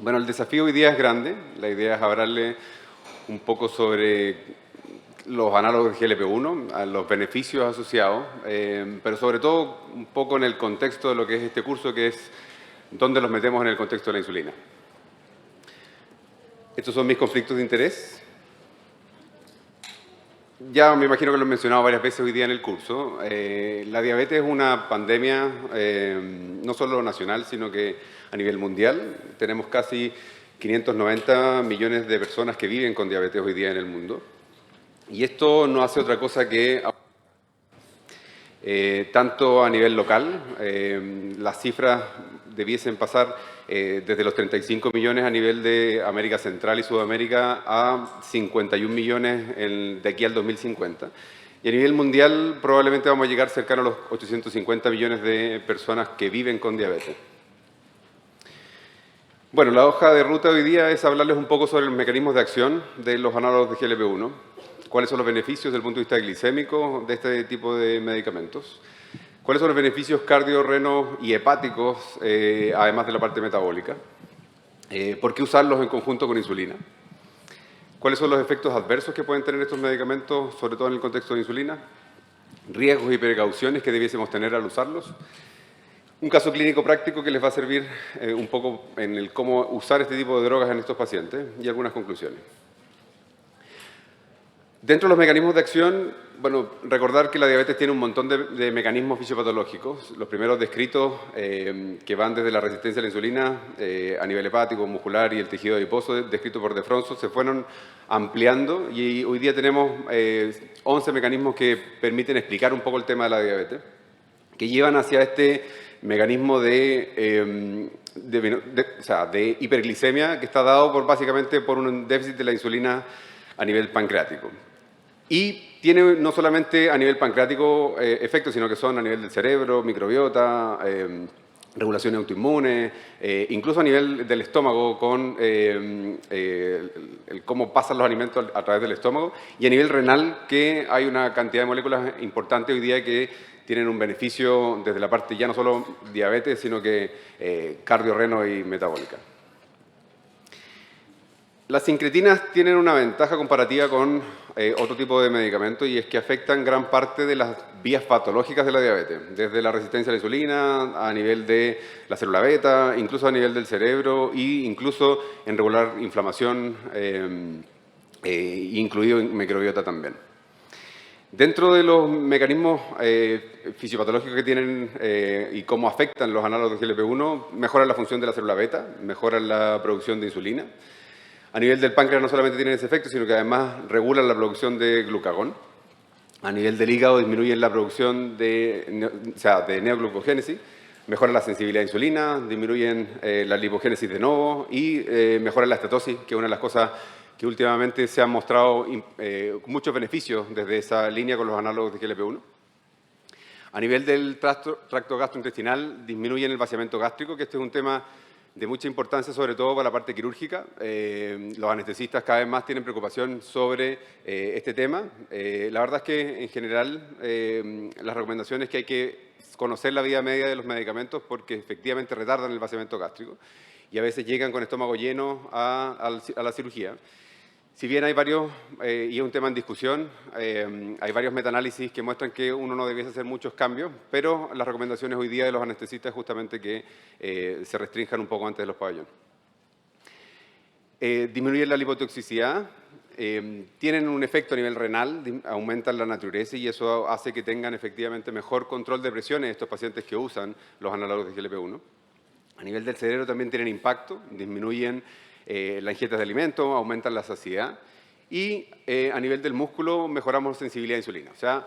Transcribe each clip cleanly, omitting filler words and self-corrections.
Bueno, el desafío hoy día es grande. La idea es hablarle un poco sobre los análogos de GLP-1, a los beneficios asociados, pero sobre todo un poco en el contexto de lo que es este curso, que es dónde los metemos en el contexto de la insulina. Estos son mis conflictos de interés. Ya me imagino que lo he mencionado varias veces hoy día en el curso. La diabetes es una pandemia no solo nacional, sino que a nivel mundial. Tenemos casi 590 millones de personas que viven con diabetes hoy día en el mundo. Y esto no hace otra cosa que, tanto a nivel local, las cifras debiesen pasar desde los 35 millones a nivel de América Central y Sudamérica a 51 millones de aquí al 2050. Y a nivel mundial probablemente vamos a llegar cercano a los 850 millones de personas que viven con diabetes. Bueno, la hoja de ruta hoy día es hablarles un poco sobre los mecanismos de acción de los análogos de GLP-1, cuáles son los beneficios desde el punto de vista glicémico de este tipo de medicamentos, cuáles son los beneficios cardio, reno y hepáticos, además de la parte metabólica, por qué usarlos en conjunto con insulina, cuáles son los efectos adversos que pueden tener estos medicamentos, sobre todo en el contexto de insulina, riesgos y precauciones que debiésemos tener al usarlos, un caso clínico práctico que les va a servir un poco en el cómo usar este tipo de drogas en estos pacientes y algunas conclusiones. Dentro de los mecanismos de acción, bueno, recordar que la diabetes tiene un montón de mecanismos fisiopatológicos. Los primeros descritos, que van desde la resistencia a la insulina a nivel hepático, muscular y el tejido adiposo, descrito por De Fronzo, se fueron ampliando y hoy día tenemos 11 mecanismos que permiten explicar un poco el tema de la diabetes, que llevan hacia este mecanismo de hiperglicemia que está dado básicamente por un déficit de la insulina a nivel pancreático. Y tiene no solamente a nivel pancreático efectos, sino que son a nivel del cerebro, microbiota, regulación autoinmune, incluso a nivel del estómago con cómo pasan los alimentos a través del estómago, y a nivel renal, que hay una cantidad de moléculas importantes hoy día que tienen un beneficio desde la parte ya no solo diabetes, sino que cardio, reno y metabólica. Las sincretinas tienen una ventaja comparativa con otro tipo de medicamentos, y es que afectan gran parte de las vías patológicas de la diabetes, desde la resistencia a la insulina, a nivel de la célula beta, incluso a nivel del cerebro e incluso en regular inflamación, incluido en microbiota también. Dentro de los mecanismos fisiopatológicos que tienen y cómo afectan los análogos de GLP-1, mejoran la función de la célula beta, mejoran la producción de insulina. A nivel del páncreas no solamente tienen ese efecto, sino que además regulan la producción de glucagón. A nivel del hígado disminuyen la producción de neoglucogénesis, mejoran la sensibilidad a insulina, disminuyen la lipogénesis de nuevo y mejoran la estatosis, que es una de las cosas que últimamente se han mostrado muchos beneficios desde esa línea con los análogos de GLP-1. A nivel del tracto gastrointestinal disminuyen el vaciamiento gástrico, que este es un tema de mucha importancia, sobre todo para la parte quirúrgica. Los anestesistas cada vez más tienen preocupación sobre este tema. La verdad es que, en general, las recomendaciones es que hay que conocer la vida media de los medicamentos porque efectivamente retardan el vaciamiento gástrico y a veces llegan con estómago lleno a la cirugía. Si bien hay varios, y es un tema en discusión, hay varios metaanálisis que muestran que uno no debiese hacer muchos cambios, pero las recomendaciones hoy día de los anestesistas es justamente que se restrinjan un poco antes de los pabellones. Disminuyen la lipotoxicidad, tienen un efecto a nivel renal, aumentan la natriuresis y eso hace que tengan efectivamente mejor control de presiones estos pacientes que usan los análogos de GLP-1. A nivel del cerebro también tienen impacto, disminuyen la ingesta de alimentos, aumentan la saciedad y a nivel del músculo mejoramos la sensibilidad a insulina. O sea,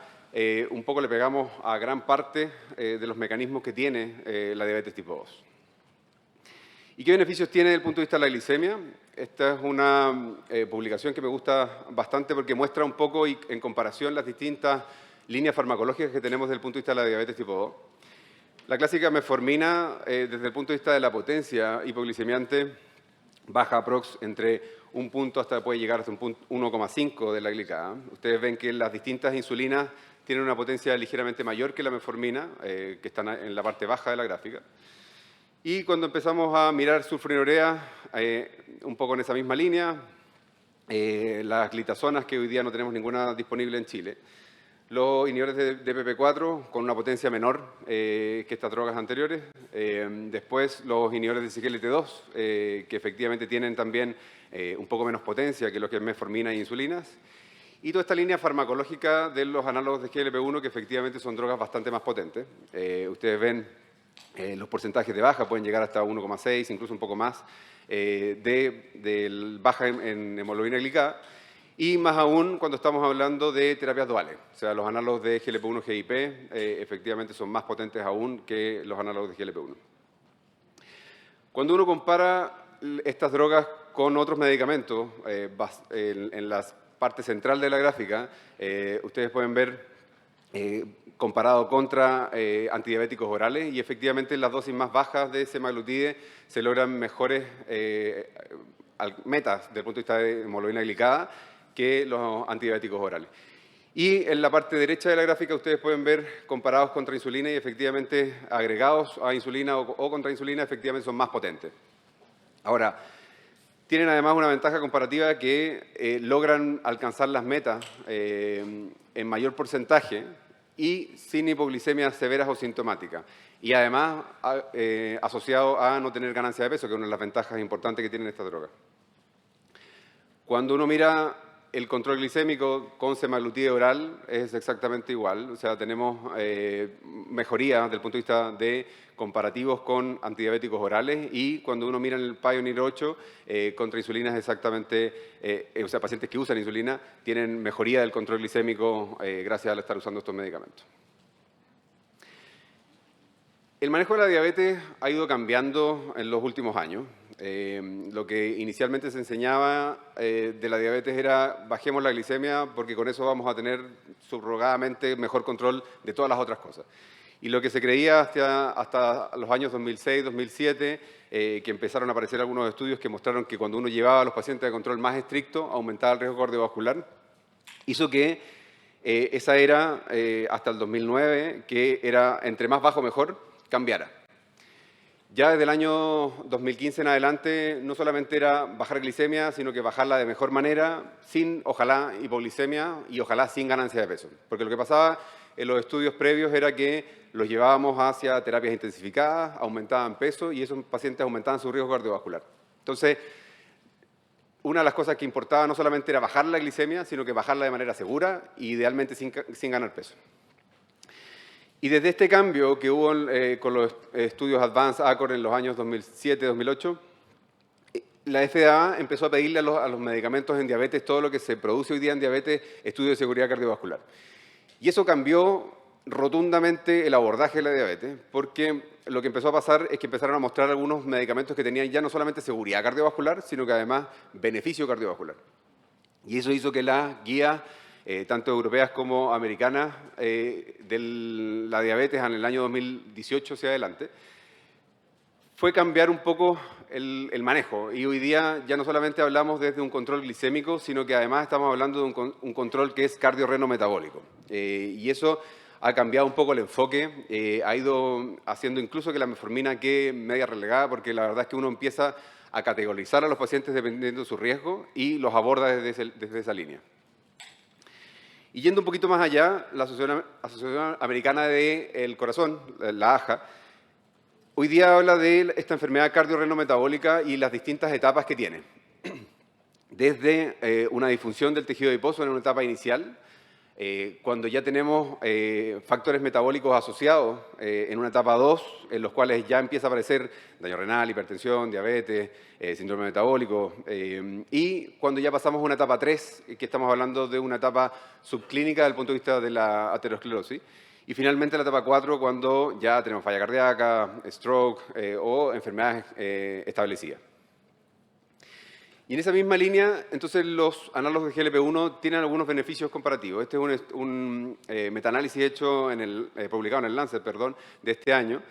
un poco le pegamos a gran parte de los mecanismos que tiene la diabetes tipo 2. ¿Y qué beneficios tiene desde el punto de vista de la glicemia? Esta es una publicación que me gusta bastante porque muestra un poco y en comparación las distintas líneas farmacológicas que tenemos desde el punto de vista de la diabetes tipo 2. La clásica metformina, desde el punto de vista de la potencia hipoglicemiante, baja aprox entre un punto hasta puede llegar hasta un punto 1,5 de la glicada. Ustedes ven que las distintas insulinas tienen una potencia ligeramente mayor que la metformina, que están en la parte baja de la gráfica. Y cuando empezamos a mirar sulfonilurea, un poco en esa misma línea, las glitazonas, que hoy día no tenemos ninguna disponible en Chile, los inhibidores de PP4 con una potencia menor que estas drogas anteriores, después los inhibidores de CGLT2, que efectivamente tienen también un poco menos potencia que los que es metformina e insulinas, y toda esta línea farmacológica de los análogos de GLP-1 que efectivamente son drogas bastante más potentes. Ustedes ven los porcentajes de baja pueden llegar hasta 1,6, incluso un poco más, de baja en hemoglobina glicada, y más aún cuando estamos hablando de terapias duales. O sea, los análogos de GLP-1-GIP efectivamente son más potentes aún que los análogos de GLP-1. Cuando uno compara estas drogas con otros medicamentos, en la parte central de la gráfica, ustedes pueden ver comparado contra antidiabéticos orales, y efectivamente en las dosis más bajas de semaglutide se logran mejores metas desde el punto de vista de hemoglobina glicada que los antidiabéticos orales. Y en la parte derecha de la gráfica ustedes pueden ver comparados contra insulina, y efectivamente agregados a insulina o contra insulina efectivamente son más potentes. Ahora, tienen además una ventaja comparativa que logran alcanzar las metas en mayor porcentaje y sin hipoglicemias severas o sintomáticas. Y además asociado a no tener ganancia de peso, que es una de las ventajas importantes que tienen estas drogas. Cuando uno mira el control glicémico con semaglutide oral es exactamente igual, o sea, tenemos mejoría desde el punto de vista de comparativos con antidiabéticos orales, y cuando uno mira en el Pioneer 8, contra insulina es exactamente, o sea, pacientes que usan insulina tienen mejoría del control glicémico gracias al estar usando estos medicamentos. El manejo de la diabetes ha ido cambiando en los últimos años. Lo que inicialmente se enseñaba de la diabetes era bajemos la glicemia porque con eso vamos a tener subrogadamente mejor control de todas las otras cosas. Y lo que se creía hasta los años 2006, 2007, que empezaron a aparecer algunos estudios que mostraron que cuando uno llevaba a los pacientes de control más estricto aumentaba el riesgo cardiovascular, hizo que esa era, hasta el 2009, que era entre más bajo mejor, cambiara. Ya desde el año 2015 en adelante, no solamente era bajar glicemia, sino que bajarla de mejor manera, sin, ojalá, hipoglicemia y ojalá sin ganancia de peso. Porque lo que pasaba en los estudios previos era que los llevábamos hacia terapias intensificadas, aumentaban peso y esos pacientes aumentaban su riesgo cardiovascular. Entonces, una de las cosas que importaba no solamente era bajar la glicemia, sino que bajarla de manera segura y idealmente sin ganar peso. Y desde este cambio que hubo con los estudios Advanced ACOR en los años 2007-2008, la FDA empezó a pedirle a los medicamentos en diabetes, todo lo que se produce hoy día en diabetes, estudios de seguridad cardiovascular. Y eso cambió rotundamente el abordaje de la diabetes, porque lo que empezó a pasar es que empezaron a mostrar algunos medicamentos que tenían ya no solamente seguridad cardiovascular, sino que además beneficio cardiovascular. Y eso hizo que las guías tanto europeas como americanas, de la diabetes en el año 2018 hacia adelante, fue cambiar un poco el manejo. Y hoy día ya no solamente hablamos desde un control glicémico, sino que además estamos hablando de un control que es cardiorreno-metabólico. Y eso ha cambiado un poco el enfoque, ha ido haciendo incluso que la metformina quede media relegada, porque la verdad es que uno empieza a categorizar a los pacientes dependiendo de su riesgo y los aborda desde esa línea. Y yendo un poquito más allá, la Asociación Americana del Corazón, la AHA, hoy día habla de esta enfermedad cardiorreno-metabólica y las distintas etapas que tiene. Desde una disfunción del tejido adiposo en una etapa inicial, cuando ya tenemos factores metabólicos asociados en una etapa 2, en los cuales ya empieza a aparecer daño renal, hipertensión, diabetes, síndrome metabólico, y cuando ya pasamos a una etapa 3, que estamos hablando de una etapa subclínica desde el punto de vista de la aterosclerosis, y finalmente la etapa 4, cuando ya tenemos falla cardíaca, stroke o enfermedades establecidas. Y en esa misma línea, entonces, los análogos de GLP-1 tienen algunos beneficios comparativos. Este es un metaanálisis hecho publicado en el Lancet, de este año,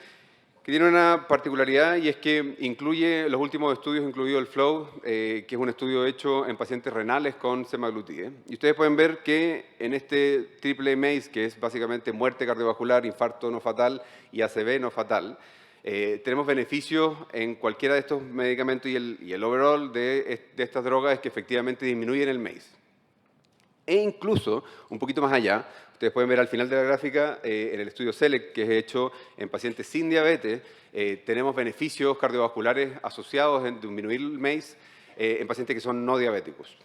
que tiene una particularidad, y es que incluye los últimos estudios, incluido el FLOW, que es un estudio hecho en pacientes renales con semaglutide. Y ustedes pueden ver que en este triple MACE, que es básicamente muerte cardiovascular, infarto no fatal y ACV no fatal, Tenemos beneficios en cualquiera de estos medicamentos y el overall de estas drogas es que efectivamente disminuyen el MACE. E incluso, un poquito más allá, ustedes pueden ver al final de la gráfica, en el estudio SELECT, que es hecho en pacientes sin diabetes, tenemos beneficios cardiovasculares asociados en disminuir el MACE en pacientes que son no diabéticos.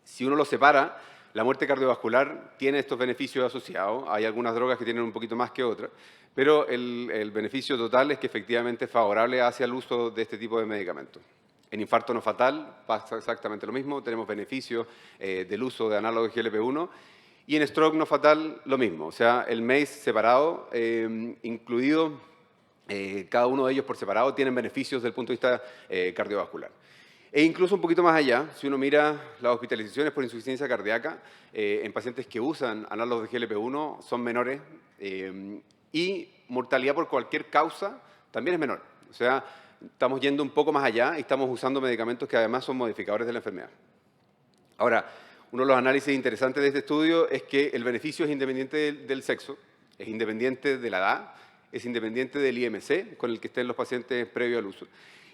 Si uno los separa, la muerte cardiovascular tiene estos beneficios asociados. Hay algunas drogas que tienen un poquito más que otras, pero el beneficio total es que efectivamente es favorable hacia el uso de este tipo de medicamentos. En infarto no fatal pasa exactamente lo mismo, tenemos beneficios del uso de análogos GLP-1, y en stroke no fatal lo mismo, o sea, el MACE separado, incluido cada uno de ellos por separado, tienen beneficios desde el punto de vista cardiovascular. E incluso un poquito más allá, si uno mira las hospitalizaciones por insuficiencia cardíaca en pacientes que usan análogos de GLP-1 son menores y mortalidad por cualquier causa también es menor. O sea, estamos yendo un poco más allá y estamos usando medicamentos que además son modificadores de la enfermedad. Ahora, uno de los análisis interesantes de este estudio es que el beneficio es independiente del sexo, es independiente de la edad, es independiente del IMC con el que estén los pacientes previo al uso.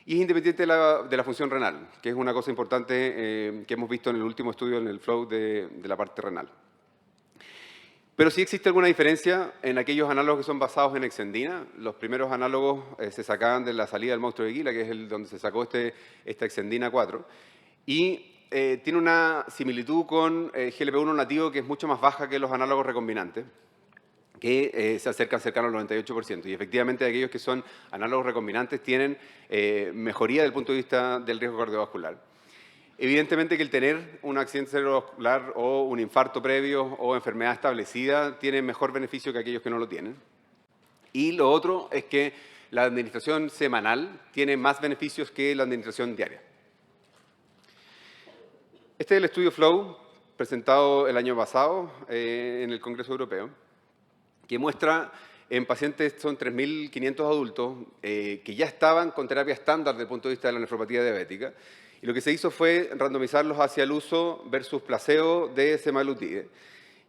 Y es independiente de la función renal, que es una cosa importante que hemos visto en el último estudio en el flow de la parte renal. Pero sí existe alguna diferencia en aquellos análogos que son basados en exendina. Los primeros análogos se sacaban de la salida del monstruo de Guila, que es donde se sacó esta exendina 4. Y tiene una similitud con GLP-1 nativo que es mucho más baja que los análogos recombinantes, que se acercan cercano al 98%. Y efectivamente aquellos que son análogos recombinantes tienen mejoría desde el punto de vista del riesgo cardiovascular. Evidentemente que el tener un accidente cerebrovascular o un infarto previo o enfermedad establecida tiene mejor beneficio que aquellos que no lo tienen. Y lo otro es que la administración semanal tiene más beneficios que la administración diaria. Este es el estudio FLOW presentado el año pasado en el Congreso Europeo, que muestra en pacientes, son 3.500 adultos, que ya estaban con terapia estándar desde el punto de vista de la nefropatía diabética, y lo que se hizo fue randomizarlos hacia el uso versus placebo de semaglutide.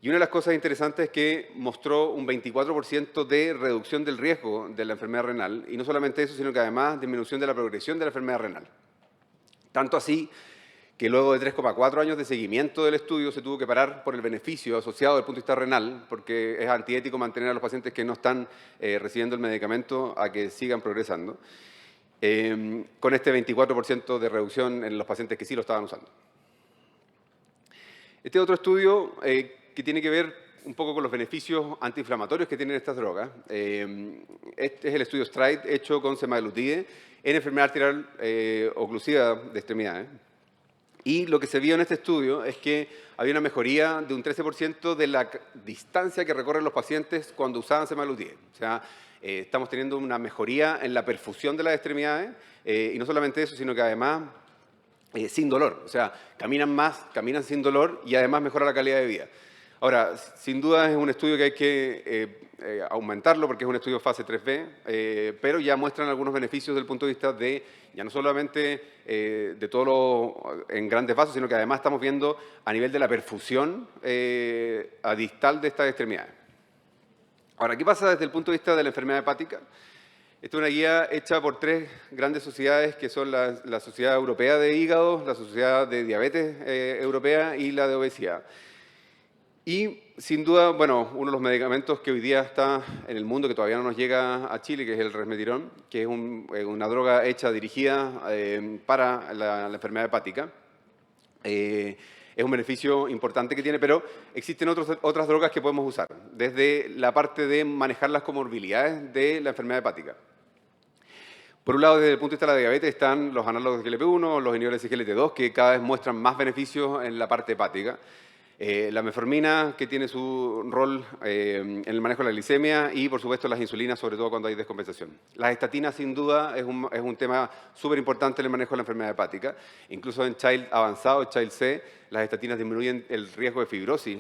Y una de las cosas interesantes es que mostró un 24% de reducción del riesgo de la enfermedad renal, y no solamente eso, sino que además disminución de la progresión de la enfermedad renal. Tanto así que luego de 3,4 años de seguimiento del estudio se tuvo que parar por el beneficio asociado desde el punto de vista renal, porque es antiético mantener a los pacientes que no están recibiendo el medicamento a que sigan progresando, con este 24% de reducción en los pacientes que sí lo estaban usando. Este otro estudio que tiene que ver un poco con los beneficios antiinflamatorios que tienen estas drogas. Este es el estudio STRIDE hecho con semaglutide en enfermedad arterial oclusiva de extremidades. Y lo que se vio en este estudio es que había una mejoría de un 13% de la distancia que recorren los pacientes cuando usaban semaglutide. O sea, estamos teniendo una mejoría en la perfusión de las extremidades y no solamente eso, sino que además sin dolor. O sea, caminan más, caminan sin dolor y además mejora la calidad de vida. Ahora, sin duda es un estudio que hay que aumentarlo porque es un estudio fase 3B, pero ya muestran algunos beneficios desde el punto de vista de, ya no solamente de todo lo en grandes vasos, sino que además estamos viendo a nivel de la perfusión a distal de estas extremidades. Ahora, ¿qué pasa desde el punto de vista de la enfermedad hepática? Esta es una guía hecha por 3 grandes sociedades que son la Sociedad Europea de Hígado, la Sociedad de Diabetes Europea y la de Obesidad. Y sin duda, bueno, uno de los medicamentos que hoy día está en el mundo, que todavía no nos llega a Chile, que es el resmetirón, que es una droga hecha, dirigida para la enfermedad hepática. Es un beneficio importante que tiene, pero existen otras drogas que podemos usar, desde la parte de manejar las comorbilidades de la enfermedad hepática. Por un lado, desde el punto de vista de la diabetes, están los análogos de GLP-1, los inhibidores de SGLT2, que cada vez muestran más beneficios en la parte hepática. La metformina, que tiene su rol en el manejo de la glicemia, y por supuesto las insulinas, sobre todo cuando hay descompensación. Las estatinas, sin duda, es un tema súper importante en el manejo de la enfermedad hepática. Incluso en Child avanzado, Child C, las estatinas disminuyen el riesgo de fibrosis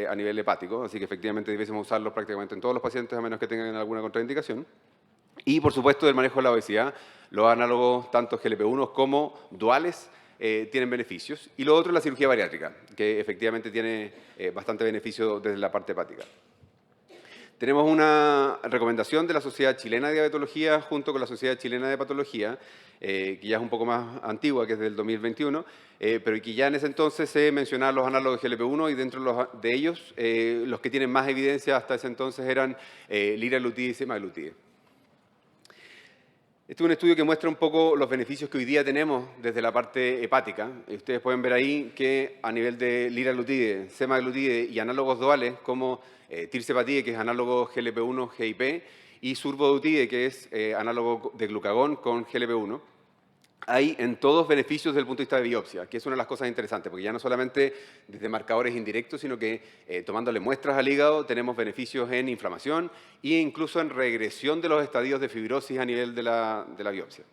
a nivel hepático, así que efectivamente debiésemos usarlos prácticamente en todos los pacientes, a menos que tengan alguna contraindicación. Y por supuesto, el manejo de la obesidad, los análogos tanto GLP-1 como duales, tienen beneficios. Y lo otro es la cirugía bariátrica, que efectivamente tiene bastante beneficio desde la parte hepática. Tenemos una recomendación de la Sociedad Chilena de Diabetología junto con la Sociedad Chilena de Patología, que ya es un poco más antigua, que es del 2021, pero que ya en ese entonces se mencionaban los análogos de GLP-1 y dentro de ellos los que tienen más evidencia hasta ese entonces eran liraglutide y semaglutide. Este es un estudio que muestra un poco los beneficios que hoy día tenemos desde la parte hepática. Ustedes pueden ver ahí que a nivel de liraglutide, semaglutide y análogos duales como tirzepatide, que es análogo GLP-1-GIP, y survodutide, que es análogo de glucagón con GLP-1, hay en todos beneficios desde el punto de vista de biopsia, que es una de las cosas interesantes, porque ya no solamente desde marcadores indirectos, sino que tomándole muestras al hígado tenemos beneficios en inflamación e incluso en regresión de los estadios de fibrosis a nivel de la biopsia.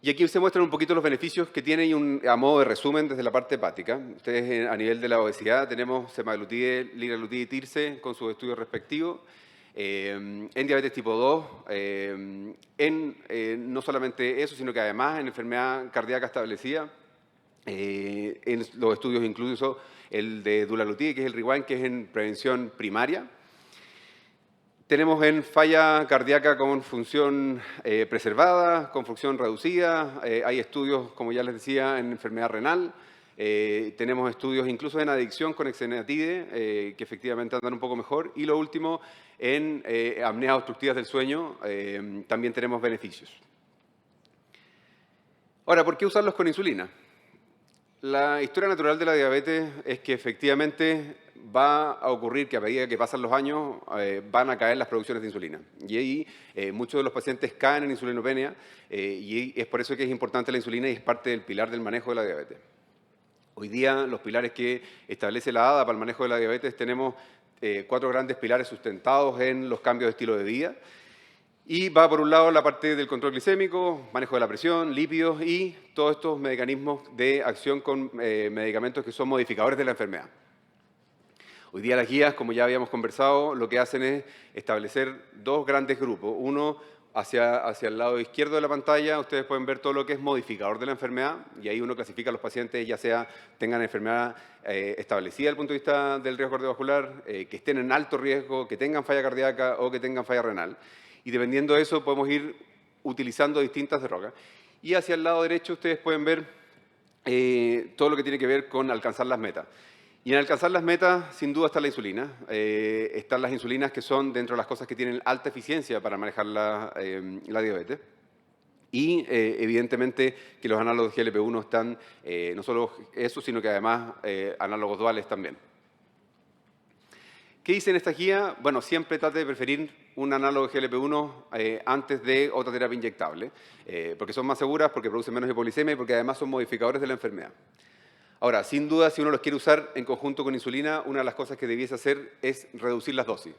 Y aquí se muestran un poquito los beneficios que tiene y a modo de resumen desde la parte hepática. Ustedes a nivel de la obesidad tenemos semaglutide, liraglutide y tirce con sus estudios respectivos. En diabetes tipo 2, no solamente eso, sino que además en enfermedad cardíaca establecida, en los estudios incluso el de dulaglutide, que es el Rewind, que es en prevención primaria. Tenemos en falla cardíaca con función preservada, con función reducida, hay estudios, como ya les decía, en enfermedad renal. Tenemos estudios incluso en adicción con exenatide, que efectivamente andan un poco mejor. Y lo último, en apneas obstructivas del sueño, también tenemos beneficios. Ahora, ¿por qué usarlos con insulina? La historia natural de la diabetes es que efectivamente va a ocurrir que a medida que pasan los años van a caer las producciones de insulina. Y ahí muchos de los pacientes caen en insulinopenia y es por eso que es importante la insulina y es parte del pilar del manejo de la diabetes. Hoy día los pilares que establece la ADA para el manejo de la diabetes tenemos 4 grandes pilares sustentados en los cambios de estilo de vida. Y va por un lado la parte del control glicémico, manejo de la presión, lípidos y todos estos mecanismos de acción con medicamentos que son modificadores de la enfermedad. Hoy día las guías, como ya habíamos conversado, lo que hacen es establecer 2 grandes grupos. Uno hacia el lado izquierdo de la pantalla, ustedes pueden ver todo lo que es modificador de la enfermedad y ahí uno clasifica a los pacientes, ya sea tengan enfermedad establecida desde el punto de vista del riesgo cardiovascular, que estén en alto riesgo, que tengan falla cardíaca o que tengan falla renal. Y dependiendo de eso podemos ir utilizando distintas drogas. Y hacia el lado derecho ustedes pueden ver todo lo que tiene que ver con alcanzar las metas. Y en alcanzar las metas, sin duda, está la insulina. Están las insulinas que son dentro de las cosas que tienen alta eficiencia para manejar la diabetes. Y evidentemente que los análogos de GLP-1 están, no solo eso, sino que además análogos duales también. ¿Qué dice en esta guía? Bueno, siempre trate de preferir un análogo de GLP-1 antes de otra terapia inyectable, porque son más seguras, porque producen menos hipoglicemia y porque además son modificadores de la enfermedad. Ahora, sin duda, si uno los quiere usar en conjunto con insulina, una de las cosas que debiese hacer es reducir las dosis.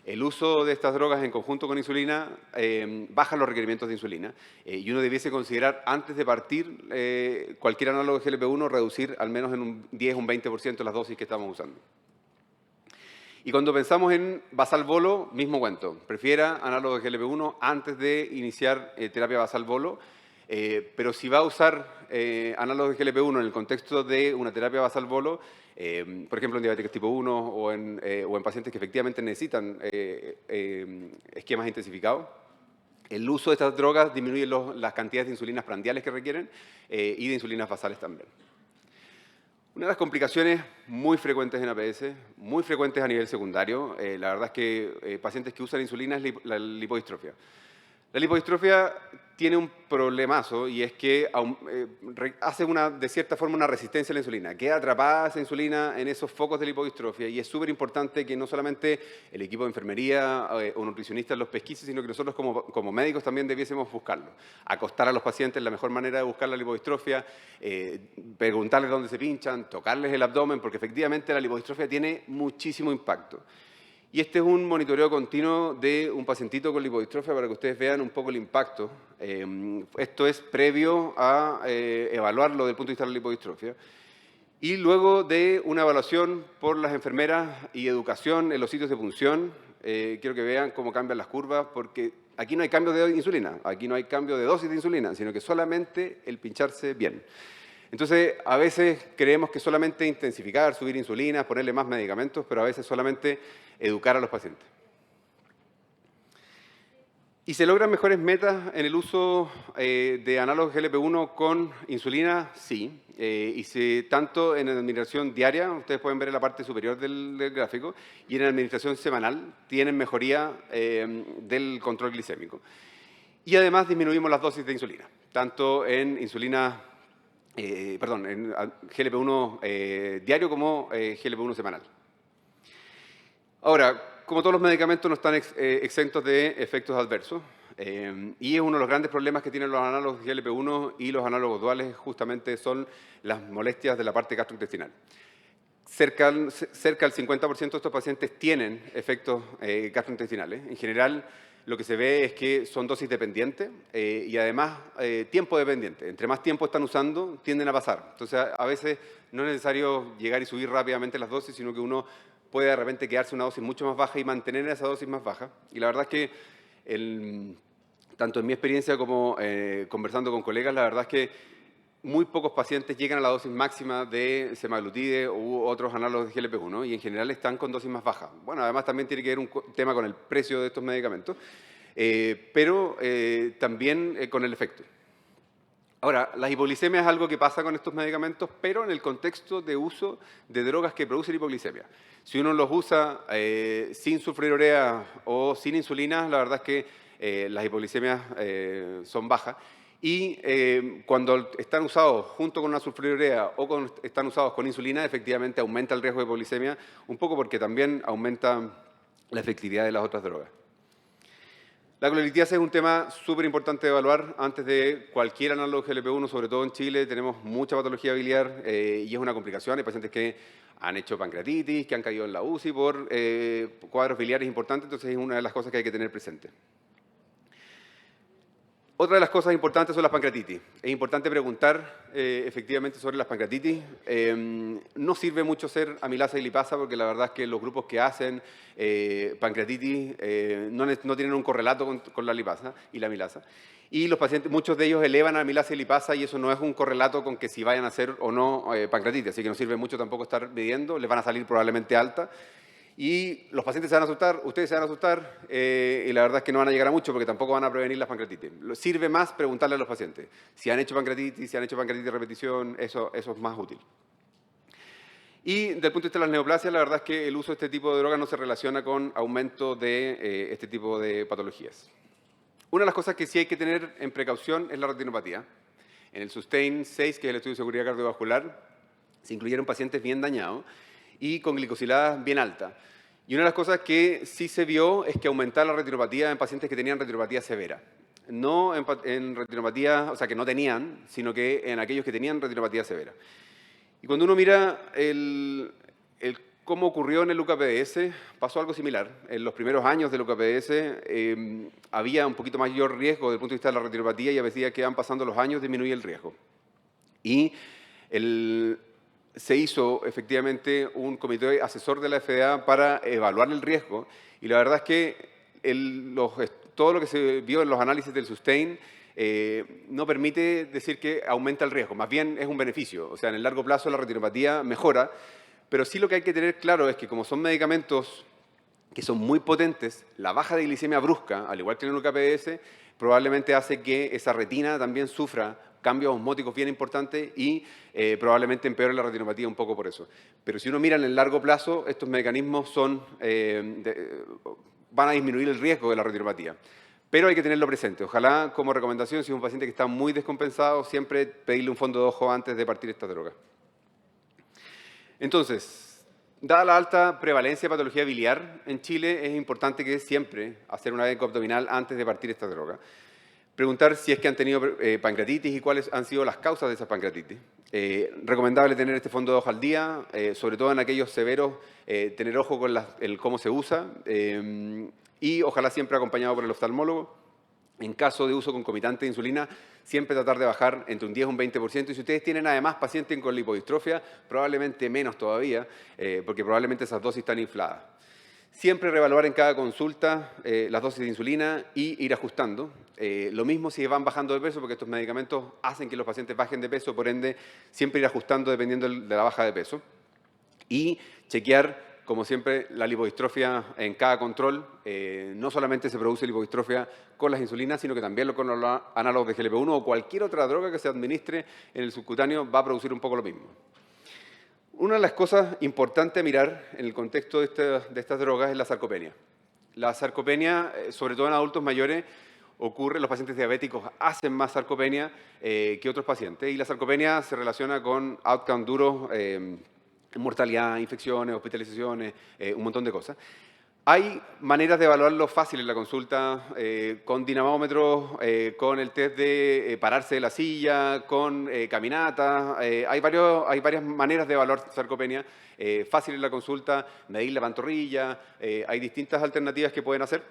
El uso de estas drogas en conjunto con insulina baja los requerimientos de insulina y uno debiese considerar antes de partir cualquier análogo de GLP-1 reducir al menos en un 10 o un 20% las dosis que estamos usando. Y cuando pensamos en basal bolo, mismo cuento. Prefiera análogo de GLP-1 antes de iniciar terapia basal bolo, pero si va a usar análogos de GLP-1 en el contexto de una terapia basal bolo, por ejemplo en diabetes tipo 1 o en pacientes que efectivamente necesitan esquemas intensificados, el uso de estas drogas disminuye las cantidades de insulinas prandiales que requieren y de insulinas basales también. Una de las complicaciones muy frecuentes en APS, muy frecuentes a nivel secundario, la verdad es que pacientes que usan insulina es la lipodistrofia. La lipodistrofia tiene un problemazo y es que hace de cierta forma una resistencia a la insulina. Queda atrapada esa insulina en esos focos de lipodistrofia y es súper importante que no solamente el equipo de enfermería o nutricionistas los pesquise, sino que nosotros como médicos también debiésemos buscarlo. Acostar a los pacientes la mejor manera de buscar la lipodistrofia, preguntarles dónde se pinchan, tocarles el abdomen, porque efectivamente la lipodistrofia tiene muchísimo impacto. Y este es un monitoreo continuo de un pacientito con lipodistrofia para que ustedes vean un poco el impacto. Esto es previo a evaluarlo desde el punto de vista de la lipodistrofia. Y luego de una evaluación por las enfermeras y educación en los sitios de punción, quiero que vean cómo cambian las curvas, porque aquí no hay cambio de insulina, aquí no hay cambio de dosis de insulina, sino que solamente el pincharse bien. Entonces, a veces creemos que solamente intensificar, subir insulina, ponerle más medicamentos, pero a veces solamente educar a los pacientes. ¿Y se logran mejores metas en el uso de análogos GLP-1 con insulina? Sí. Tanto en la administración diaria, ustedes pueden ver en la parte superior del gráfico, y en la administración semanal tienen mejoría del control glicémico. Y además disminuimos las dosis de insulina, tanto en insulina, en GLP-1 diario como GLP-1 semanal. Ahora, como todos los medicamentos no están exentos de efectos adversos, y es uno de los grandes problemas que tienen los análogos de GLP-1 y los análogos duales justamente son las molestias de la parte gastrointestinal. Cerca del 50% de estos pacientes tienen efectos gastrointestinales. En general, lo que se ve es que son dosis dependientes y además tiempo dependiente. Entre más tiempo están usando, tienden a pasar. Entonces, a veces no es necesario llegar y subir rápidamente las dosis, sino que uno puede de repente quedarse una dosis mucho más baja y mantener esa dosis más baja. Y la verdad es que, tanto en mi experiencia como conversando con colegas, la verdad es que muy pocos pacientes llegan a la dosis máxima de semaglutide u otros análogos de GLP-1 y en general están con dosis más bajas. Bueno, además también tiene que ver un tema con el precio de estos medicamentos, pero también con el efecto. Ahora, la hipoglicemia es algo que pasa con estos medicamentos, pero en el contexto de uso de drogas que producen hipoglicemia. Si uno los usa sin sulfonilurea o sin insulina, la verdad es que las hipoglicemias son bajas. Y cuando están usados junto con una sulfonilurea o están usados con insulina, efectivamente aumenta el riesgo de hipoglicemia, un poco porque también aumenta la efectividad de las otras drogas. La colelitiasa es un tema súper importante de evaluar antes de cualquier análogo GLP-1, sobre todo en Chile. Tenemos mucha patología biliar y es una complicación. Hay pacientes que han hecho pancreatitis, que han caído en la UCI por cuadros biliares importantes, entonces es una de las cosas que hay que tener presente. Otra de las cosas importantes son las pancreatitis. Es importante preguntar efectivamente sobre las pancreatitis. No sirve mucho ser amilasa y lipasa porque la verdad es que los grupos que hacen pancreatitis no tienen un correlato con la lipasa y la amilasa. Y los pacientes, muchos de ellos elevan a amilasa y lipasa y eso no es un correlato con que si vayan a hacer o no pancreatitis. Así que no sirve mucho tampoco estar midiendo, les van a salir probablemente altas. Y los pacientes se van a asustar, ustedes se van a asustar y la verdad es que no van a llegar a mucho porque tampoco van a prevenir las pancreatitis. Sirve más preguntarle a los pacientes si han hecho pancreatitis, si han hecho pancreatitis de repetición, eso es más útil. Y desde el punto de vista de las neoplasias, la verdad es que el uso de este tipo de drogas no se relaciona con aumento de este tipo de patologías. Una de las cosas que sí hay que tener en precaución es la retinopatía. En el SUSTAIN 6, que es el estudio de seguridad cardiovascular, se incluyeron pacientes bien dañados y con glicosiladas bien altas. Y una de las cosas que sí se vio es que aumentaba la retinopatía en pacientes que tenían retinopatía severa. No en retinopatía, o sea, que no tenían, sino que en aquellos que tenían retinopatía severa. Y cuando uno mira cómo ocurrió en el UKPDS, pasó algo similar. En los primeros años del UKPDS había un poquito mayor riesgo desde el punto de vista de la retinopatía y a medida que van pasando los años disminuye el riesgo. Y se hizo efectivamente un comité asesor de la FDA para evaluar el riesgo y la verdad es que todo lo que se vio en los análisis del SUSTAIN no permite decir que aumenta el riesgo, más bien es un beneficio. O sea, en el largo plazo la retinopatía mejora, pero sí lo que hay que tener claro es que como son medicamentos que son muy potentes, la baja de glicemia brusca, al igual que en el UKPDS, probablemente hace que esa retina también sufra cambios osmóticos bien importantes y probablemente empeore la retinopatía un poco por eso. Pero si uno mira en el largo plazo, estos mecanismos van a disminuir el riesgo de la retinopatía. Pero hay que tenerlo presente. Ojalá, como recomendación, si es un paciente que está muy descompensado, siempre pedirle un fondo de ojo antes de partir esta droga. Entonces, dada la alta prevalencia de patología biliar en Chile, es importante que siempre hacer una eco abdominal antes de partir esta droga. Preguntar si es que han tenido pancreatitis y cuáles han sido las causas de esa pancreatitis. Recomendable tener este fondo de ojo al día, sobre todo en aquellos severos, tener ojo con cómo se usa y ojalá siempre acompañado por el oftalmólogo. En caso de uso concomitante de insulina, siempre tratar de bajar entre un 10 y un 20%. Y si ustedes tienen además pacientes con lipodistrofia, probablemente menos todavía, porque probablemente esas dosis están infladas. Siempre reevaluar en cada consulta las dosis de insulina y ir ajustando. Lo mismo si van bajando de peso, porque estos medicamentos hacen que los pacientes bajen de peso, por ende, siempre ir ajustando dependiendo de la baja de peso. Y chequear, como siempre, la lipodistrofia en cada control. No solamente se produce lipodistrofia con las insulinas, sino que también con los análogos de GLP-1 o cualquier otra droga que se administre en el subcutáneo va a producir un poco lo mismo. Una de las cosas importantes a mirar en el contexto de estas drogas es la sarcopenia. La sarcopenia, sobre todo en adultos mayores, ocurre, los pacientes diabéticos hacen más sarcopenia que otros pacientes, y la sarcopenia se relaciona con outcome duros, mortalidad, infecciones, hospitalizaciones, un montón de cosas. Hay maneras de evaluarlo fácil en la consulta, con dinamómetros, con el test de pararse de la silla, con caminata. Hay varias maneras de evaluar sarcopenia fácil en la consulta, medir la pantorrilla. Hay distintas alternativas que pueden hacer,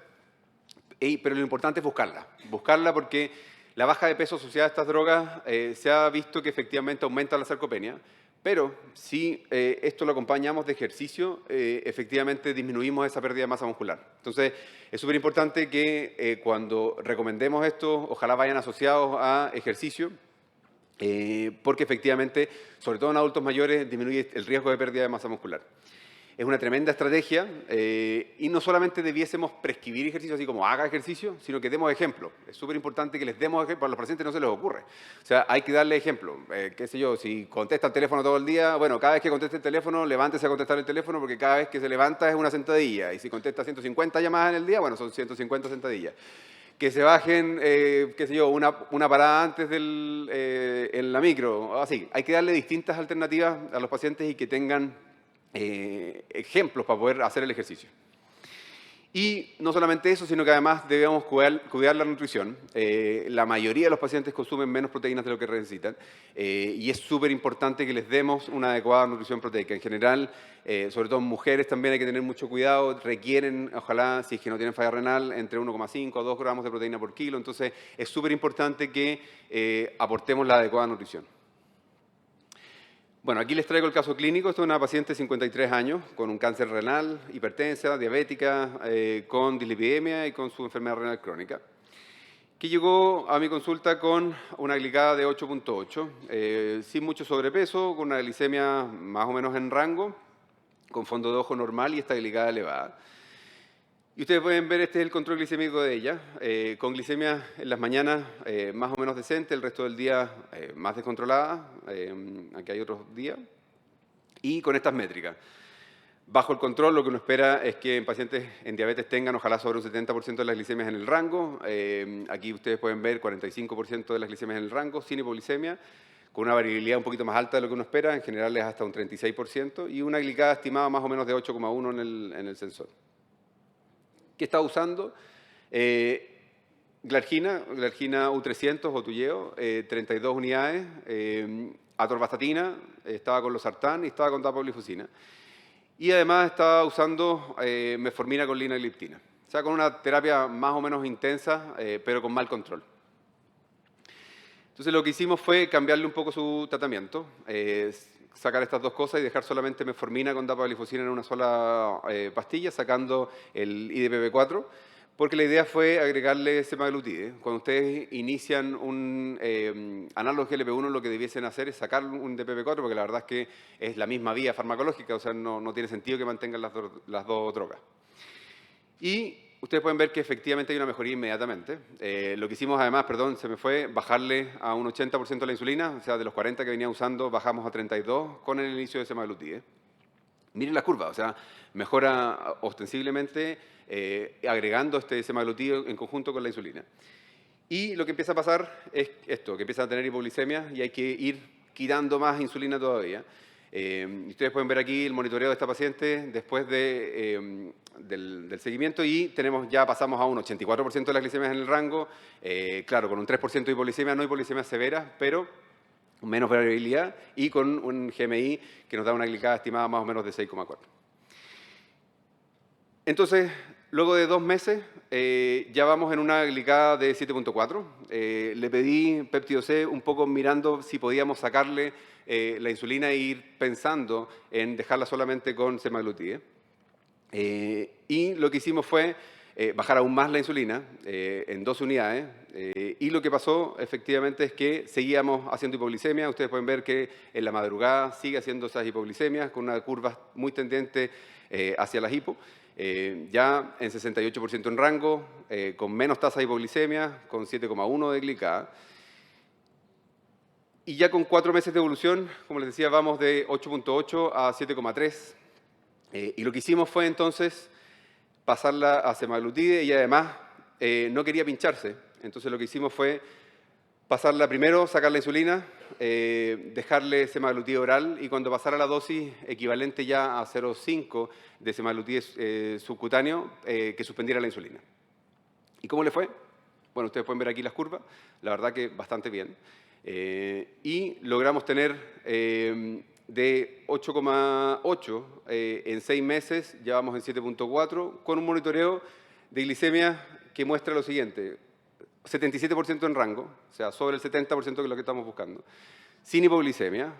pero lo importante es buscarla porque la baja de peso asociada a estas drogas se ha visto que efectivamente aumenta la sarcopenia. Pero si esto lo acompañamos de ejercicio, efectivamente disminuimos esa pérdida de masa muscular. Entonces, es súper importante que cuando recomendemos esto, ojalá vayan asociados a ejercicio, porque efectivamente, sobre todo en adultos mayores, disminuye el riesgo de pérdida de masa muscular. Es una tremenda estrategia y no solamente debiésemos prescribir ejercicio así como haga ejercicio, sino que demos ejemplo. Es súper importante que les demos ejemplo, a los pacientes no se les ocurre. O sea, hay que darle ejemplo. Qué sé yo, si contesta el teléfono todo el día, bueno, cada vez que conteste el teléfono, levántese a contestar el teléfono porque cada vez que se levanta es una sentadilla. Y si contesta 150 llamadas en el día, bueno, son 150 sentadillas. Que se bajen, qué sé yo, una parada antes en la micro, así. Hay que darle distintas alternativas a los pacientes y que tengan ejemplos para poder hacer el ejercicio. Y no solamente eso, sino que además debemos cuidar la nutrición. La mayoría de los pacientes consumen menos proteínas de lo que necesitan y es súper importante que les demos una adecuada nutrición proteica. En general, sobre todo en mujeres también hay que tener mucho cuidado. Requieren, ojalá, si es que no tienen falla renal, entre 1,5 a 2 gramos de proteína por kilo. Entonces, es súper importante que aportemos la adecuada nutrición. Bueno, aquí les traigo el caso clínico. Esto es una paciente de 53 años con un cáncer renal, hipertensa, diabética, con dislipidemia y con su enfermedad renal crónica, que llegó a mi consulta con una glicada de 8.8, sin mucho sobrepeso, con una glicemia más o menos en rango, con fondo de ojo normal y esta glicada elevada. Y ustedes pueden ver, este es el control glicémico de ella, con glicemia en las mañanas más o menos decente, el resto del día más descontrolada, aquí hay otros días, y con estas métricas. Bajo el control, lo que uno espera es que en pacientes en diabetes tengan ojalá sobre un 70% de las glicemias en el rango. Aquí ustedes pueden ver 45% de las glicemias en el rango, sin hipoglicemia, con una variabilidad un poquito más alta de lo que uno espera, en general es hasta un 36%, y una glicada estimada más o menos de 8,1 en el sensor. ¿Qué está usando? Glargina U300 o Tuyeo, 32 unidades, atorvastatina, estaba con losartán y estaba con dapaglifosina. Y además estaba usando metformina con linagliptina. O sea, con una terapia más o menos intensa, pero con mal control. Entonces lo que hicimos fue cambiarle un poco su tratamiento, sacar estas dos cosas y dejar solamente metformina con dapaglifosina en una sola pastilla, sacando el IDPP4, porque la idea fue agregarle semaglutide. Cuando ustedes inician un análogo GLP-1, lo que debiesen hacer es sacar un DPP4, porque la verdad es que es la misma vía farmacológica, o sea, no tiene sentido que mantengan las dos drogas. Y ustedes pueden ver que efectivamente hay una mejoría inmediatamente. Lo que hicimos además, perdón, se me fue, bajarle a un 80% la insulina, o sea, de los 40 que venía usando, bajamos a 32 con el inicio de semaglutide. Miren la curva, o sea, mejora ostensiblemente agregando este semaglutide en conjunto con la insulina. Y lo que empieza a pasar es esto, que empieza a tener hipoglicemia y hay que ir quitando más insulina todavía. Ustedes pueden ver aquí el monitoreo de esta paciente después del seguimiento y ya pasamos a un 84% de las glicemias en el rango, claro, con un 3% de hipoglicemia, no hipoglicemia severa, pero menos variabilidad y con un GMI que nos da una glicada estimada más o menos de 6,4. Entonces, luego de 2 meses, ya vamos en una glicada de 7.4. Le pedí péptido C un poco mirando si podíamos sacarle la insulina e ir pensando en dejarla solamente con semaglutide. Y lo que hicimos fue bajar aún más la insulina en 12 unidades. Y lo que pasó efectivamente es que seguíamos haciendo hipoglicemia. Ustedes pueden ver que en la madrugada sigue haciendo esas hipoglicemias con una curva muy tendiente hacia las hipo. Ya en 68% en rango, con menos tasa de hipoglicemia, con 7,1 de glicada. Y ya con 4 meses de evolución, como les decía, vamos de 8,8 a 7,3. Y lo que hicimos fue entonces pasarla a semaglutide y además no quería pincharse. Entonces lo que hicimos fue pasarla primero, sacar la insulina, dejarle semaglutide oral y cuando pasara la dosis equivalente ya a 0,5 de semaglutide subcutáneo, que suspendiera la insulina. ¿Y cómo le fue? Bueno, ustedes pueden ver aquí las curvas, la verdad que bastante bien. Y logramos tener de 8,8 en 6 meses, ya vamos en 7,4, con un monitoreo de glicemia que muestra lo siguiente: 77% en rango, o sea, sobre el 70% que es lo que estamos buscando, sin hipoglicemia,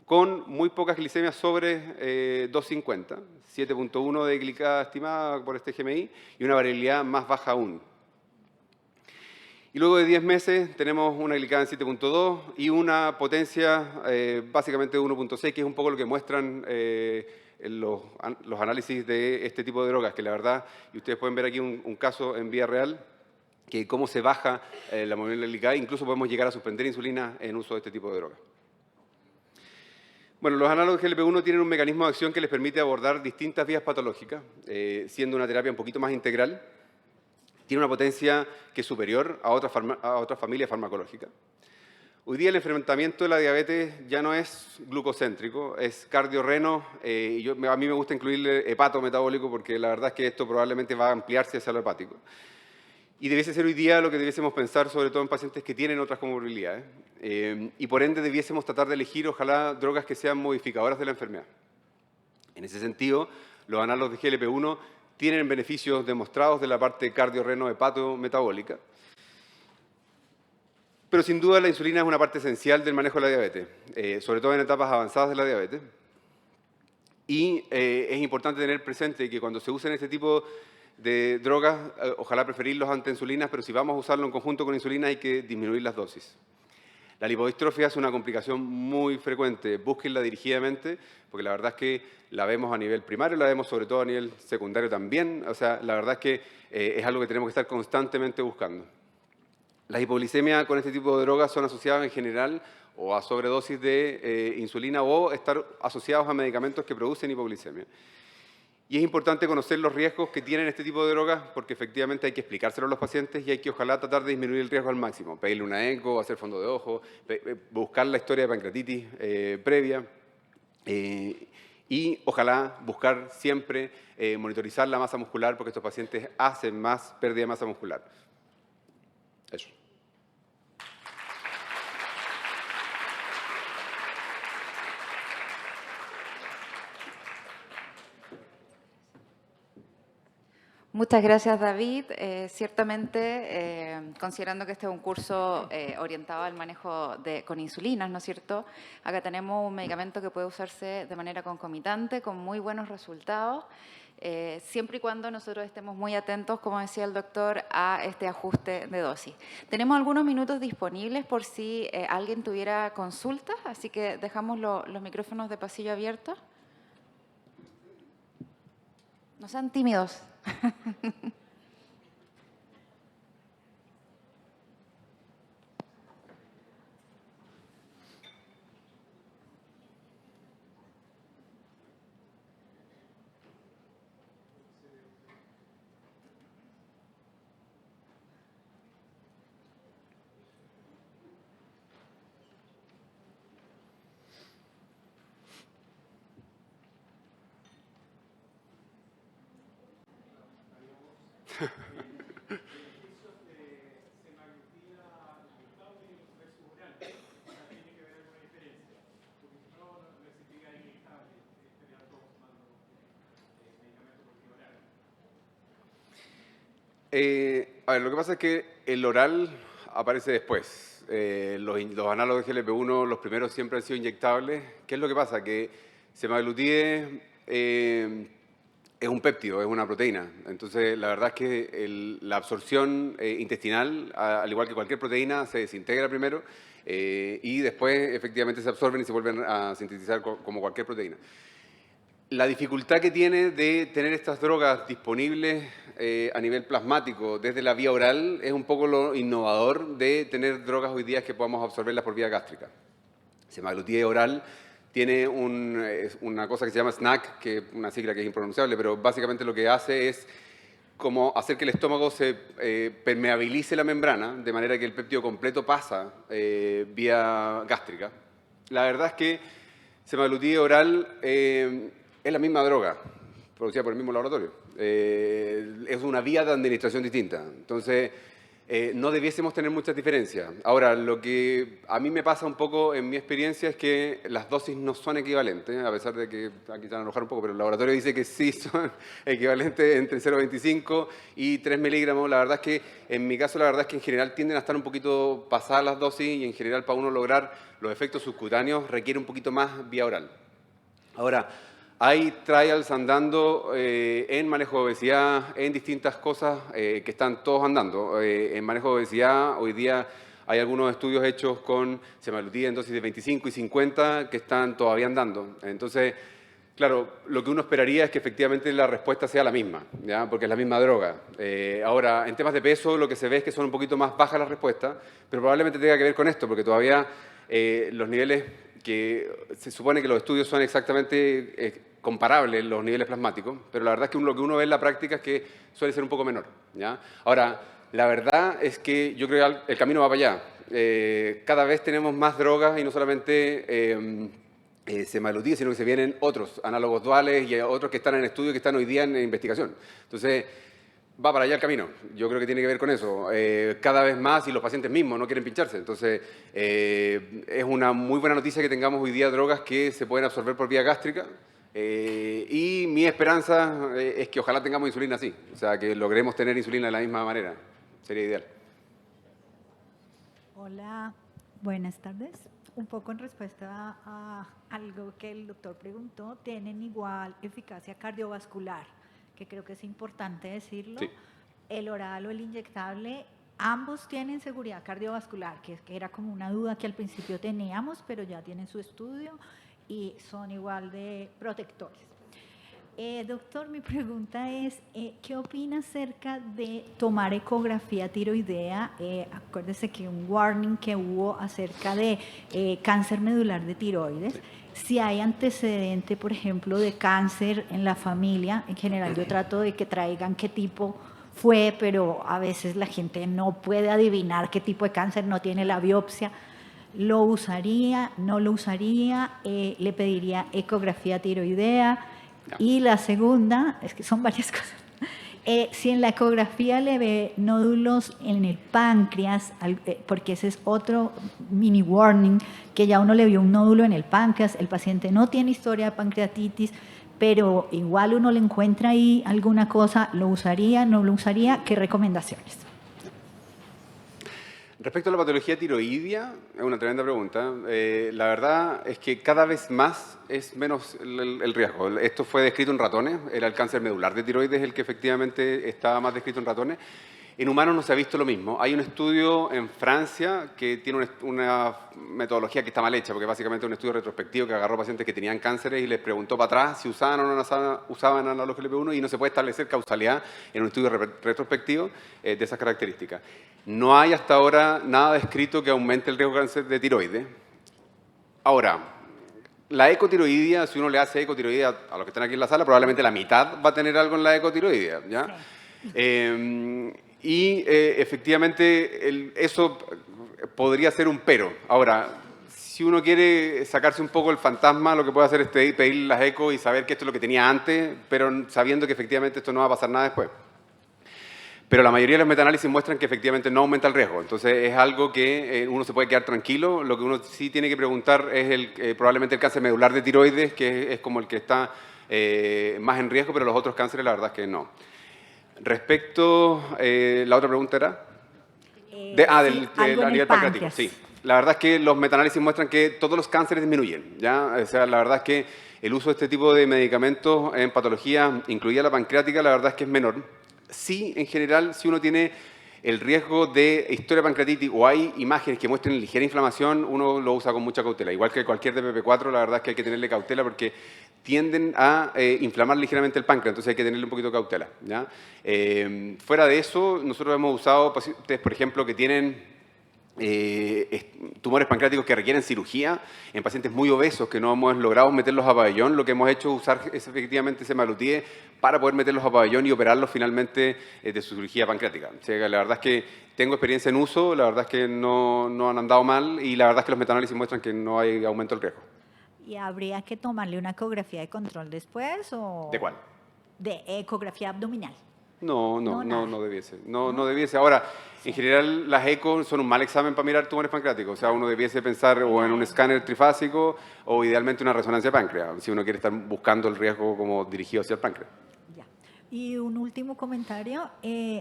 con muy pocas glicemias sobre 2,50, 7,1 de glicada estimada por este GMI y una variabilidad más baja aún. Y luego de 10 meses tenemos una glicada en 7,2 y una potencia básicamente de 1,6, que es un poco lo que muestran los análisis de este tipo de drogas, que la verdad, y ustedes pueden ver aquí un caso en vía real, que cómo se baja la movilidad glicada, incluso podemos llegar a suspender insulina en uso de este tipo de drogas. Bueno, los análogos GLP-1 tienen un mecanismo de acción que les permite abordar distintas vías patológicas, siendo una terapia un poquito más integral. Tiene una potencia que es superior a otras familias farmacológicas. Hoy día el enfrentamiento de la diabetes ya no es glucocéntrico, es cardiorreno, y a mí me gusta incluirle hepato metabólico porque la verdad es que esto probablemente va a ampliarse hacia lo hepático. Y debiese ser hoy día lo que debiésemos pensar, sobre todo en pacientes que tienen otras comorbilidades. Y por ende debiésemos tratar de elegir, ojalá, drogas que sean modificadoras de la enfermedad. En ese sentido, los análogos de GLP-1 tienen beneficios demostrados de la parte cardiorreno-hepato-metabólica. Pero sin duda la insulina es una parte esencial del manejo de la diabetes, sobre todo en etapas avanzadas de la diabetes. Y es importante tener presente que cuando se usen este tipo de drogas, ojalá preferirlos ante insulinas, pero si vamos a usarlo en conjunto con insulina hay que disminuir las dosis. La lipodistrofia es una complicación muy frecuente, búsquenla dirigidamente, porque la verdad es que la vemos a nivel primario, la vemos sobre todo a nivel secundario también, o sea, la verdad es que es algo que tenemos que estar constantemente buscando. Las hipoglicemias con este tipo de drogas son asociadas en general o a sobredosis de insulina o estar asociados a medicamentos que producen hipoglicemia. Y es importante conocer los riesgos que tienen este tipo de drogas porque efectivamente hay que explicárselo a los pacientes y hay que ojalá tratar de disminuir el riesgo al máximo. Pedirle una eco, hacer fondo de ojo, buscar la historia de pancreatitis previa y ojalá buscar siempre monitorizar la masa muscular porque estos pacientes hacen más pérdida de masa muscular. Eso. Muchas gracias, David. Ciertamente, considerando que este es un curso orientado al manejo con insulinas, ¿no es cierto? Acá tenemos un medicamento que puede usarse de manera concomitante, con muy buenos resultados, siempre y cuando nosotros estemos muy atentos, como decía el doctor, a este ajuste de dosis. Tenemos algunos minutos disponibles por si alguien tuviera consultas, así que dejamos los micrófonos de pasillo abiertos. No sean tímidos. A ver, lo que pasa es que el oral aparece después. Los análogos de GLP-1, los primeros siempre han sido inyectables. ¿Qué es lo que pasa? Que semaglutide es un péptido, es una proteína. Entonces, la verdad es que la absorción intestinal, al igual que cualquier proteína, se desintegra primero y después efectivamente se absorben y se vuelven a sintetizar como cualquier proteína. La dificultad que tiene de tener estas drogas disponibles a nivel plasmático desde la vía oral es un poco lo innovador de tener drogas hoy día que podamos absorberlas por vía gástrica. Semaglutida oral tiene una cosa que se llama SNAC, que es una sigla que es impronunciable, pero básicamente lo que hace es como hacer que el estómago se permeabilice la membrana, de manera que el péptido completo pasa vía gástrica. La verdad es que semaglutida oral es la misma droga, producida por el mismo laboratorio. Es una vía de administración distinta. Entonces, no debiésemos tener muchas diferencias. Ahora, lo que a mí me pasa un poco en mi experiencia es que las dosis no son equivalentes, a pesar de que aquí se van a enojar un poco, pero el laboratorio dice que sí son equivalentes entre 0,25 y 3 miligramos. La verdad es que, en mi caso, la verdad es que en general tienden a estar un poquito pasadas las dosis y en general para uno lograr los efectos subcutáneos requiere un poquito más vía oral. Ahora, hay trials andando en manejo de obesidad, en distintas cosas que están todos andando. En manejo de obesidad, hoy día hay algunos estudios hechos con semaglutida en dosis de 25 y 50 que están todavía andando. Entonces, claro, lo que uno esperaría es que efectivamente la respuesta sea la misma, ¿ya? Porque es la misma droga. Ahora, en temas de peso, lo que se ve es que son un poquito más bajas las respuestas, pero probablemente tenga que ver con esto, porque todavía los niveles que se supone que los estudios son exactamente comparables, los niveles plasmáticos, pero la verdad es que lo que uno ve en la práctica es que suele ser un poco menor, ¿ya? Ahora, la verdad es que yo creo que el camino va para allá. Cada vez tenemos más drogas y no solamente semaglutida, sino que se vienen otros análogos duales y otros que están en estudio, que están hoy día en investigación. Entonces, va para allá el camino. Yo creo que tiene que ver con eso. Cada vez más y los pacientes mismos no quieren pincharse. Entonces, es una muy buena noticia que tengamos hoy día drogas que se pueden absorber por vía gástrica. Y mi esperanza es que ojalá tengamos insulina así. O sea, que logremos tener insulina de la misma manera. Sería ideal. Hola, buenas tardes. Un poco en respuesta a algo que el doctor preguntó, ¿tienen igual eficacia cardiovascular? Que creo que es importante decirlo. Sí. El oral o el inyectable, ambos tienen seguridad cardiovascular, que era como una duda que al principio teníamos, pero ya tienen su estudio y son igual de protectores. Doctor, mi pregunta es, ¿qué opina acerca de tomar ecografía tiroidea? Acuérdese que un warning que hubo acerca de cáncer medular de tiroides. Sí. Si hay antecedente, por ejemplo, de cáncer en la familia, en general yo trato de que traigan qué tipo fue, pero a veces la gente no puede adivinar qué tipo de cáncer, no tiene la biopsia. ¿Lo usaría? ¿No lo usaría? ¿Le pediría ecografía tiroidea? No. Y la segunda, es que son varias cosas. Si en la ecografía le ve nódulos en el páncreas, porque ese es otro mini warning, que ya uno le vio un nódulo en el páncreas, el paciente no tiene historia de pancreatitis, pero igual uno le encuentra ahí alguna cosa, ¿lo usaría, no lo usaría? ¿Qué recomendaciones? Respecto a la patología tiroidea, es una tremenda pregunta. La verdad es que cada vez más es menos el riesgo. Esto fue descrito en ratones, era el cáncer medular de tiroides el que efectivamente estaba más descrito en ratones. En humanos no se ha visto lo mismo. Hay un estudio en Francia que tiene una metodología que está mal hecha, porque básicamente es un estudio retrospectivo que agarró pacientes que tenían cánceres y les preguntó para atrás si usaban o no usaban analógicos GLP-1 y no se puede establecer causalidad en un estudio retrospectivo de esas características. No hay hasta ahora nada descrito que aumente el riesgo de cáncer de tiroides. Ahora, la ecotiroidea, si uno le hace ecotiroidea a los que están aquí en la sala, probablemente la mitad va a tener algo en la ecotiroidea, ¿ya? Sí. Efectivamente, eso podría ser un pero. Ahora, si uno quiere sacarse un poco el fantasma, lo que puede hacer es pedir las eco y saber que esto es lo que tenía antes, pero sabiendo que efectivamente esto no va a pasar nada después. Pero la mayoría de los metaanálisis muestran que efectivamente no aumenta el riesgo. Entonces, es algo que uno se puede quedar tranquilo. Lo que uno sí tiene que preguntar es probablemente el cáncer medular de tiroides, que es como el que está más en riesgo, pero los otros cánceres la verdad es que no. Respecto, la otra pregunta era, a nivel pancreático, sí. La verdad es que los metaanálisis muestran que todos los cánceres disminuyen, ¿ya? O sea, la verdad es que el uso de este tipo de medicamentos en patologías, incluida la pancreática, la verdad es que es menor. Sí, en general, si uno tiene el riesgo de historia pancreatitis o hay imágenes que muestren ligera inflamación, uno lo usa con mucha cautela. Igual que cualquier DPP4, la verdad es que hay que tenerle cautela porque tienden a inflamar ligeramente el páncreas, entonces hay que tenerle un poquito de cautela, ¿ya? Fuera de eso, nosotros hemos usado pacientes, por ejemplo, que tienen tumores pancreáticos que requieren cirugía, en pacientes muy obesos que no hemos logrado meterlos a pabellón. Lo que hemos hecho es usar efectivamente semaglutide para poder meterlos a pabellón y operarlos finalmente de su cirugía pancreática. O sea, la verdad es que tengo experiencia en uso, la verdad es que no han andado mal y la verdad es que los metaanálisis muestran que no hay aumento del riesgo. ¿Y habría que tomarle una ecografía de control después o...? ¿De cuál? De ecografía abdominal. No nada. debiese. No debiese. Ahora, en general, las ECO son un mal examen para mirar tumores pancreáticos. O sea, uno debiese pensar o en un escáner trifásico o idealmente una resonancia de páncreas, si uno quiere estar buscando el riesgo como dirigido hacia el páncreas. Ya. Y un último comentario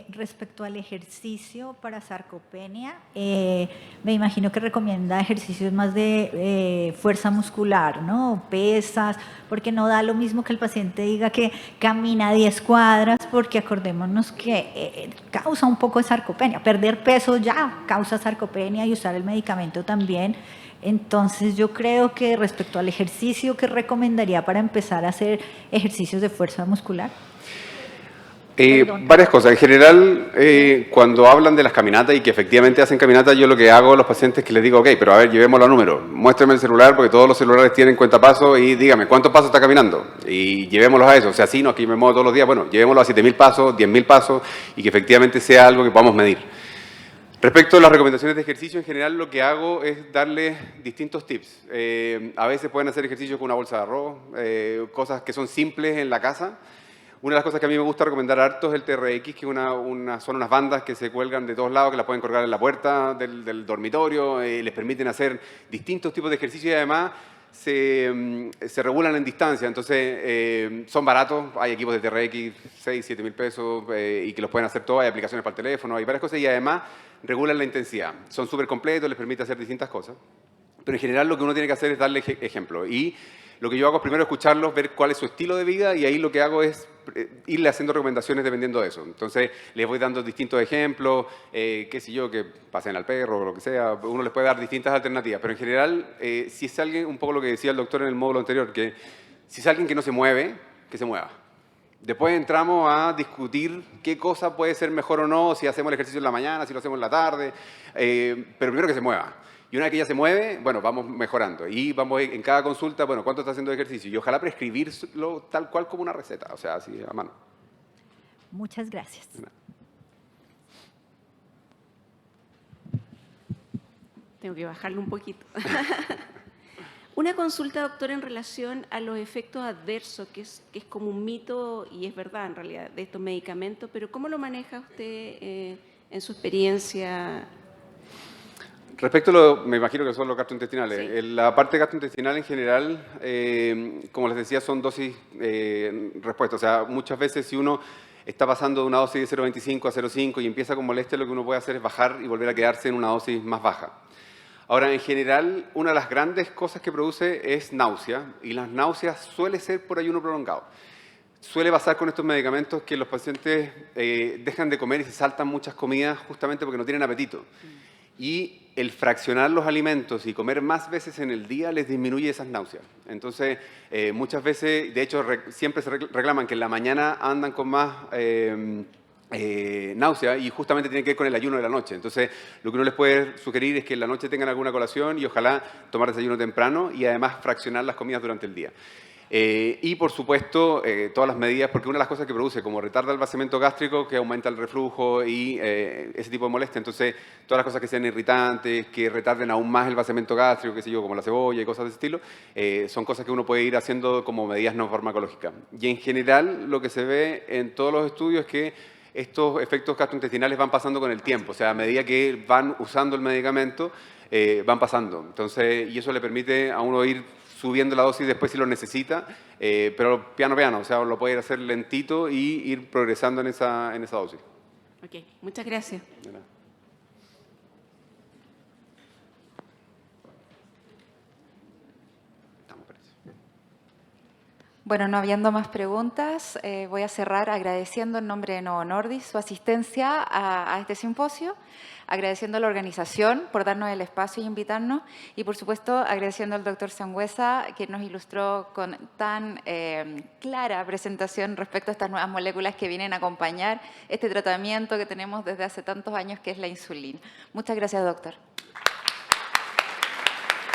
respecto al ejercicio para sarcopenia. Me imagino que recomienda ejercicios más de fuerza muscular, ¿no? Pesas, porque no da lo mismo que el paciente diga que camina 10 cuadras, porque acordémonos que causa un poco de sarcopenia. Perder peso ya causa sarcopenia y usar el medicamento también. Entonces yo creo que respecto al ejercicio, ¿qué recomendaría para empezar a hacer ejercicios de fuerza muscular? Varias cosas. En general, cuando hablan de las caminatas y que efectivamente hacen caminatas, yo lo que hago a los pacientes es que les digo, ok, pero a ver, llevémoslo a números. Muéstrame el celular porque todos los celulares tienen cuentapasos y dígame, ¿cuántos pasos está caminando? Y llevémoslos a eso. O sea, sí, no es que yo me muevo todos los días, bueno, llevémoslo a 7.000 pasos, 10.000 pasos y que efectivamente sea algo que podamos medir. Respecto a las recomendaciones de ejercicio, en general lo que hago es darles distintos tips. A veces pueden hacer ejercicio con una bolsa de arroz, cosas que son simples en la casa. Una de las cosas que a mí me gusta recomendar harto es el TRX, que son unas bandas que se cuelgan de todos lados, que las pueden colgar en la puerta del dormitorio, les permiten hacer distintos tipos de ejercicio y además se regulan en distancia. Entonces son baratos, hay equipos de TRX, 6, 7 mil pesos y que los pueden hacer todos, hay aplicaciones para el teléfono, hay varias cosas y además regulan la intensidad. Son súper completos, les permite hacer distintas cosas. Pero en general lo que uno tiene que hacer es darle ejemplo. Y lo que yo hago es primero escucharlos, ver cuál es su estilo de vida y ahí lo que hago es irle haciendo recomendaciones dependiendo de eso. Entonces les voy dando distintos ejemplos, qué sé yo, que pasen al perro o lo que sea. Uno les puede dar distintas alternativas. Pero en general, si es alguien, un poco lo que decía el doctor en el módulo anterior, que si es alguien que no se mueve, que se mueva. Después entramos a discutir qué cosa puede ser mejor o no, si hacemos el ejercicio en la mañana, si lo hacemos en la tarde, pero primero que se mueva. Y una vez que ya se mueve, bueno, vamos mejorando. Y vamos en cada consulta, bueno, ¿cuánto está haciendo de ejercicio? Y ojalá prescribirlo tal cual como una receta, o sea, así a mano. Muchas gracias. Tengo que bajarlo un poquito. Una consulta, doctor, en relación a los efectos adversos, que es como un mito, y es verdad en realidad, de estos medicamentos, pero ¿cómo lo maneja usted en su experiencia? Respecto a lo, me imagino que son los gastrointestinales. Sí. La parte gastrointestinal en general, como les decía, son dosis respuesta. O sea, muchas veces si uno está pasando de una dosis de 0,25 a 0,5 y empieza con molestia, lo que uno puede hacer es bajar y volver a quedarse en una dosis más baja. Ahora, en general, una de las grandes cosas que produce es náusea, y las náuseas suele ser por ayuno prolongado. Suele pasar con estos medicamentos que los pacientes dejan de comer y se saltan muchas comidas justamente porque no tienen apetito. Y el fraccionar los alimentos y comer más veces en el día les disminuye esas náuseas. Entonces, muchas veces, de hecho, siempre se reclaman que en la mañana andan con más náusea y justamente tiene que ver con el ayuno de la noche. Entonces, lo que uno les puede sugerir es que en la noche tengan alguna colación y ojalá tomar desayuno temprano y además fraccionar las comidas durante el día. Y por supuesto, todas las medidas, porque una de las cosas que produce, como retarda el vaciamiento gástrico, que aumenta el reflujo y ese tipo de molestia. Entonces, todas las cosas que sean irritantes, que retarden aún más el vaciamiento gástrico, qué sé yo, como la cebolla y cosas de ese estilo, son cosas que uno puede ir haciendo como medidas no farmacológicas. Y en general, lo que se ve en todos los estudios es que estos efectos gastrointestinales van pasando con el tiempo. O sea, a medida que van usando el medicamento, van pasando. Entonces, y eso le permite a uno ir subiendo la dosis después si lo necesita, pero piano, o sea, lo puede ir a hacer lentito y ir progresando en esa dosis. Ok, muchas gracias. De nada. Estamos, parece. Bueno, no habiendo más preguntas, voy a cerrar agradeciendo en nombre de Novo Nordisk su asistencia a este simposio, agradeciendo a la organización por darnos el espacio e invitarnos y, por supuesto, agradeciendo al doctor Sangüesa que nos ilustró con tan clara presentación respecto a estas nuevas moléculas que vienen a acompañar este tratamiento que tenemos desde hace tantos años, que es la insulina. Muchas gracias, doctor.